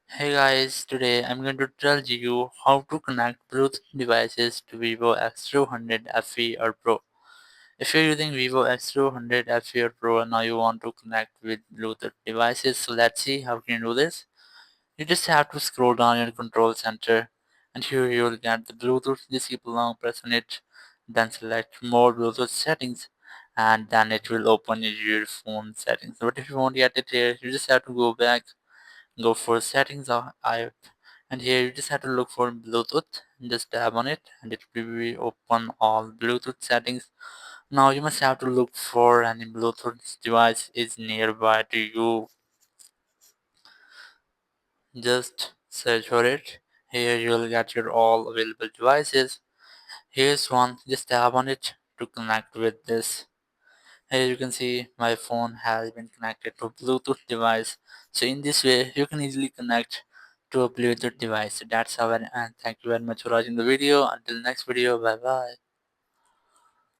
Hey guys, today I'm going to tell you how to connect Bluetooth devices to Vivo X200 FE or Pro. If you're using Vivo X200 FE or Pro and now you want to connect with Bluetooth devices, so let's see how can you do this. You just have to scroll down your control center and here you'll get the Bluetooth. Just keep along, press on it, then select more Bluetooth settings and then it will open your phone settings. But if you won't get it here, you just have to go for settings and here you just have to look for Bluetooth, just tap on it and it will be open all Bluetooth settings. Now you must have to look for any Bluetooth device is nearby to you. Just search for it. Here you'll get your all available devices. Here's one, just tap on it to connect with this. Here you can see my phone has been connected to a Bluetooth device. So in this way you can easily connect to a Bluetooth device. So that's how and thank you very much for watching the video. Until next video, bye bye.